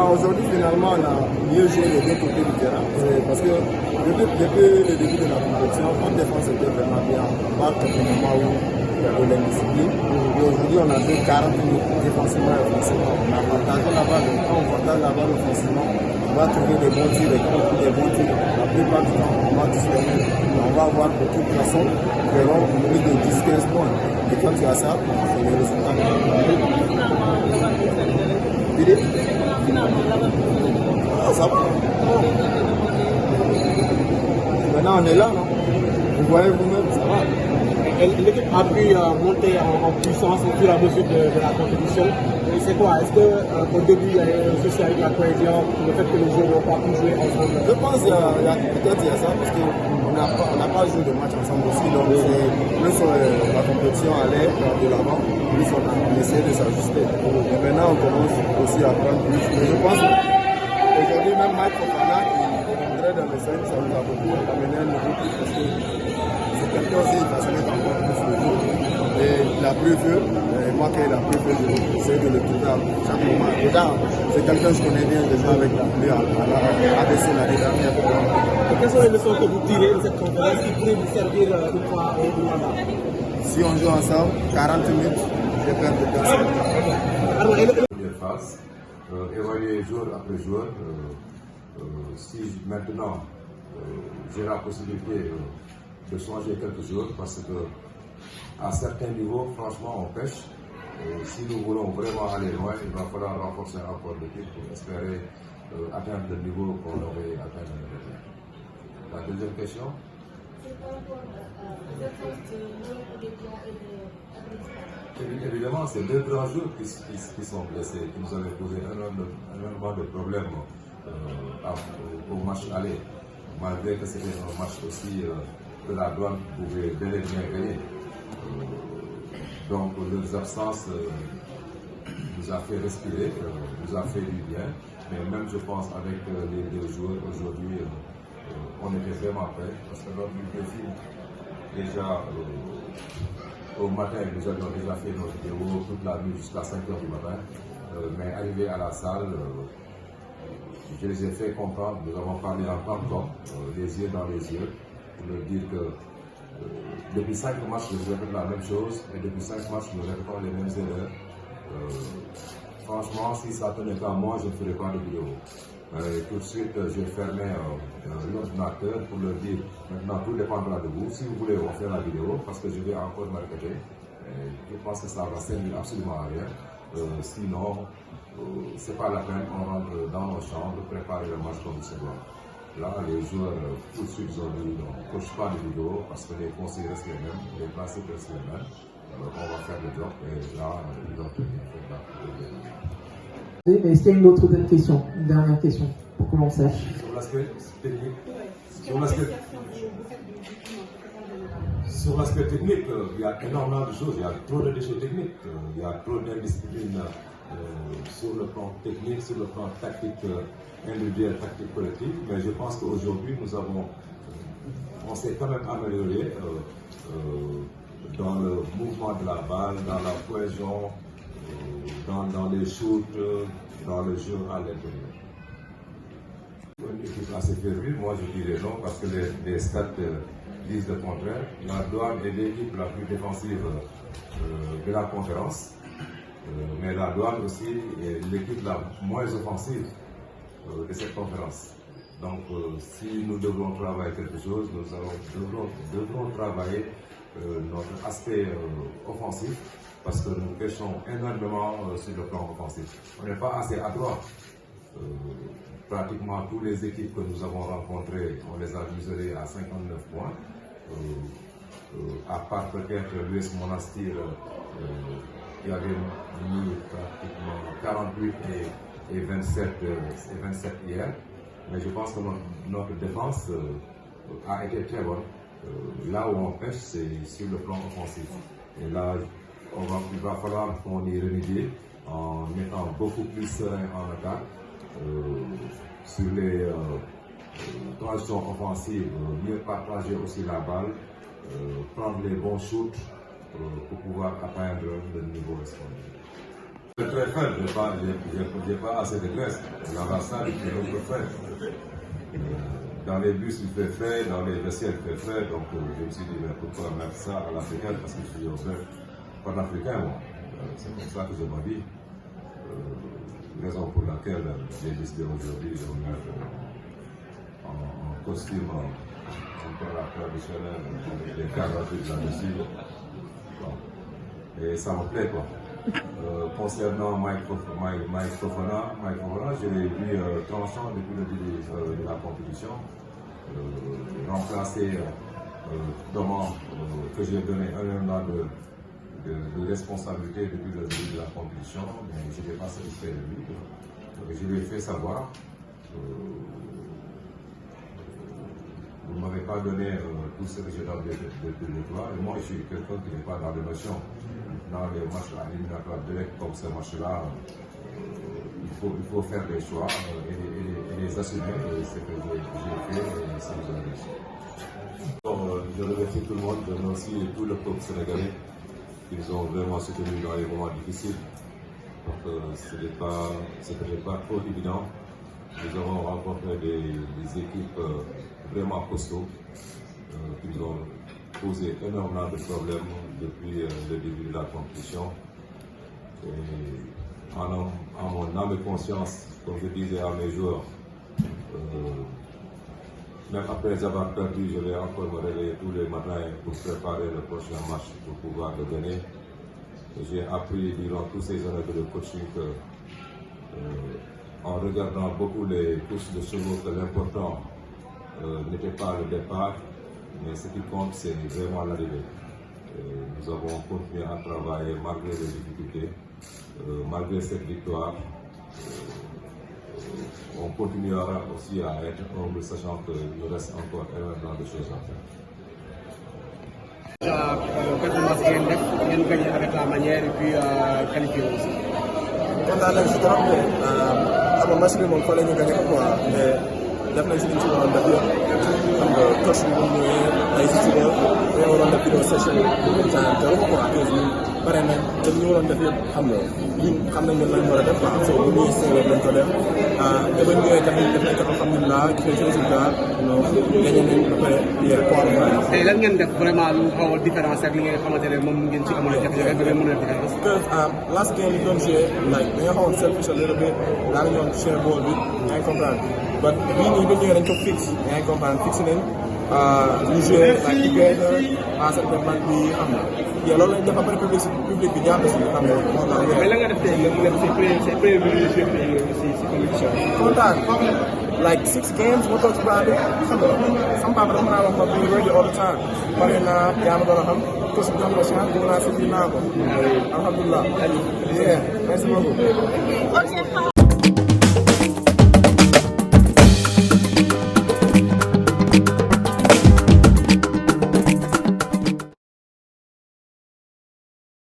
Aujourd'hui, finalement, on a mieux joué les deux côtés du terrain. Parce que depuis le début de la compétition, notre défense était vraiment bien. On marque au moment où il y avait l'indiscipline. Et aujourd'hui, on a fait 40 minutes défensivement et offensivement. On a partagé la balle. Quand on partage la balle offensivement, on va trouver des bons tirs. Et quand on trouve des bons tirs, la plupart du temps, on va tous les mettre. On va avoir de toute façon, nous verrons plus de 10-15 points. Et quand tu as ça, c'est le résultat. Ah, ça va. Maintenant, on est là, non? Vous voyez vous-même, ça va. L'équipe a pu monter en puissance au fur et à mesure de la compétition. C'est quoi? Est-ce qu'au début, il y a un souci avec la cohésion, le fait que les joueurs n'ont pas pu jouer ensemble? Je pense qu'il y a ça, parce qu'on n'a pas joué de match ensemble aussi. Donc, plus la compétition allait de l'avant, plus on essayait de s'ajuster. Et maintenant, on commence aussi à prendre plus. Mais je pense qu'aujourd'hui, même Mike Fofana, qui rentrait dans le 5, ça nous a beaucoup amené un nouveau plus, parce que c'est quelqu'un aussi qui facilite encore plus le jeu. Et la preuve, moi qui ai la preuve, j'essaie de le trouver à chaque moment. Déjà, c'est quelqu'un que je connais bien, déjà avec lui à ABC l'année dernière. Quelles sont les leçons que vous tirez de cette conférence qui pourraient vous servir une fois au Rwanda? Si on joue ensemble, 40 minutes, je perds de personne. Première phase, évaluer jour après jour. Si maintenant j'ai la possibilité de changer quelques jours, parce que à certains niveaux, franchement, on pêche. Si nous voulons vraiment aller loin, il va falloir renforcer encore l'équipe pour espérer atteindre le niveau qu'on aurait atteint l'année dernière. La deuxième question? Évidemment, c'est deux grands joueurs qui sont blessés, qui nous avaient posé énormément de problèmes au match aller, malgré que c'était un match aussi que la douane pouvait bel et bien gagner. Donc leurs absences nous a fait respirer, nous a fait du bien, mais même je pense avec les deux joueurs aujourd'hui, on était vraiment prêts, parce que notre défi, déjà au matin, nous avions déjà fait nos vidéos toute la nuit jusqu'à 5 h du matin, mais arrivé à la salle, je les ai fait comprendre, nous avons parlé en temps, les yeux dans les yeux, pour leur dire que depuis 5 matchs, nous répétons la même chose, et depuis 5 matchs, nous répétons les mêmes erreurs. Franchement, si ça tenait qu'à moi, je ne ferais pas de vidéo. Tout de suite, j'ai fermé l'ordinateur pour leur dire, maintenant tout dépendra de vous. Si vous voulez, on fait la vidéo, parce que je vais encore me répéter. Je pense que ça va servir absolument à rien. Sinon, c'est pas la peine, on rentre dans nos chambres, préparer le match comme il se doit. Là, les joueurs, tout de suite, ils ont dit, non, ne coche pas de vidéo, parce que les conseils restent les mêmes, les principes restent les mêmes. Alors, on va faire le job, et là, ils ont tenu Mais est-ce qu'il y a une autre question, une dernière question, pour que l'on sache? Sur l'aspect technique, il y a énormément de choses, il y a trop de déchets techniques, il y a trop d'indiscipline sur le plan technique, sur le plan tactique individuel, tactique collectif, mais je pense qu'aujourd'hui, on s'est quand même amélioré dans le mouvement de la balle, dans la cohésion, dans les shoots, dans le jeu à l'intérieur. Une équipe assez fébrile, moi je dirais non, parce que les stats disent le contraire. La douane est l'équipe la plus défensive de la conférence, mais la douane aussi est l'équipe la moins offensive de cette conférence. Donc si nous devons travailler quelque chose, nous devrons travailler notre aspect offensif, parce que nous pêchons énormément sur le plan offensif. On n'est pas assez adroit. Pratiquement toutes les équipes que nous avons rencontrées, on les a mesurées à 59 points. À part peut-être l'US Monastir qui avait mis pratiquement 48 et 27 hier. Mais je pense que notre défense a été très bonne. Là où on pêche, c'est sur le plan offensif. Et là, il va falloir qu'on y remédie en étant beaucoup plus serein en attaque. Sur les transitions offensives, mieux partager aussi la balle, prendre les bons shoots pour pouvoir atteindre le niveau escompté. Très faible, j'ai pas assez de graisse. Dans la salle, il fait l'autre frais. Dans les bus, il fait frais, dans les vestiaires, il fait frais. Donc, je me suis dit, mais pourquoi mettre ça à l'africaine? Parce que je suis pas africain, moi. C'est comme ça que je m'en dis. Raison pour laquelle j'ai décidé aujourd'hui de me mettre en costume, un peu la traditionnelle, avec des caractères là-dessus. Bon. Et ça me plaît, quoi. Concernant Mike Fofana, je l'ai vu tranchant depuis le début de la compétition. Remplacer Thomas, que j'ai donné un an de responsabilité depuis le début de la compétition, mais je n'étais pas satisfait de lui. Je lui ai fait savoir. Vous ne m'avez pas donné tout ce que j'ai dans le droit. Et moi, je suis quelqu'un qui n'est pas dans l'émotion. Dans les matchs éliminatoires directs comme ce match-là, il faut faire des choix et les assumer. Et c'est ce que j'ai fait et c'est ce que j'ai réussi. Je remercie tout le monde, je remercie tout le peuple sénégalais qui nous ont vraiment soutenus dans les moments difficiles. Donc, ce n'était pas trop évident. Nous avons rencontré des équipes vraiment costauds qui nous ont posé énormément de problèmes depuis le début de la compétition. Et en mon âme et conscience, comme je disais à mes joueurs, même après avoir perdu, je vais encore me réveiller tous les matins pour préparer le prochain match pour pouvoir le gagner. J'ai appris durant toutes ces années de coaching que, en regardant beaucoup les courses de chevaux, que l'important n'était pas le départ, mais ce qui compte, c'est vraiment l'arrivée. Nous avons continué à travailler malgré les difficultés, malgré cette victoire. On continuera aussi à être humble, sachant qu'il nous reste encore énormément de choses à faire. Performance ngeen gagné avec la manière et puis qualifié aussi. kontaan nañ si trop de xam nga match bi moom fa la ñu gagné ko quoi mais def nañ si li ci waroon def yëpp xam nga coach bi bu ñu ñëwee tey si suba dañoo waroon def vidéo session genre jarul ko quoi parce que pare nañ te ñu waroon def yëpp xam nga ñun xam nañ lan lañ war a def quoi so bu ñuy séeréer lañ ko def te ba ñëwee tamit def nañ ko alhamdulilah gis nañ si résultat non gagné nañ ba pare hier qualifié. tey lan ngeen def vraiment lu xaw a différence ak li ngeen xamante ne moom ngeen ci amoon jafe-jafe ba ngeen mën a différence. Because last game we doon joué like dañoo xawoon selfish a little bit daa ngi ñëwoon share ball bi yaa ngi comprendre but bii nii ba ñëwee dañ ko fix yaa ngi comprendre fix nañ ñu joué like together passé de man bi xam nga yow loolu lañ def ba pare public bi jàpp si xam nga moo tax. mais la nga def tey nga def si premier bi si compétition bi. kontaan like 6 games ma toog ci baa bi xam nga sama papa dafa naa wax ma bi ready all the time pare naa yaa ma doon xam coach bi jox ma chance dugg naa si biir naa ko alhamdulilah. Merci beaucoup.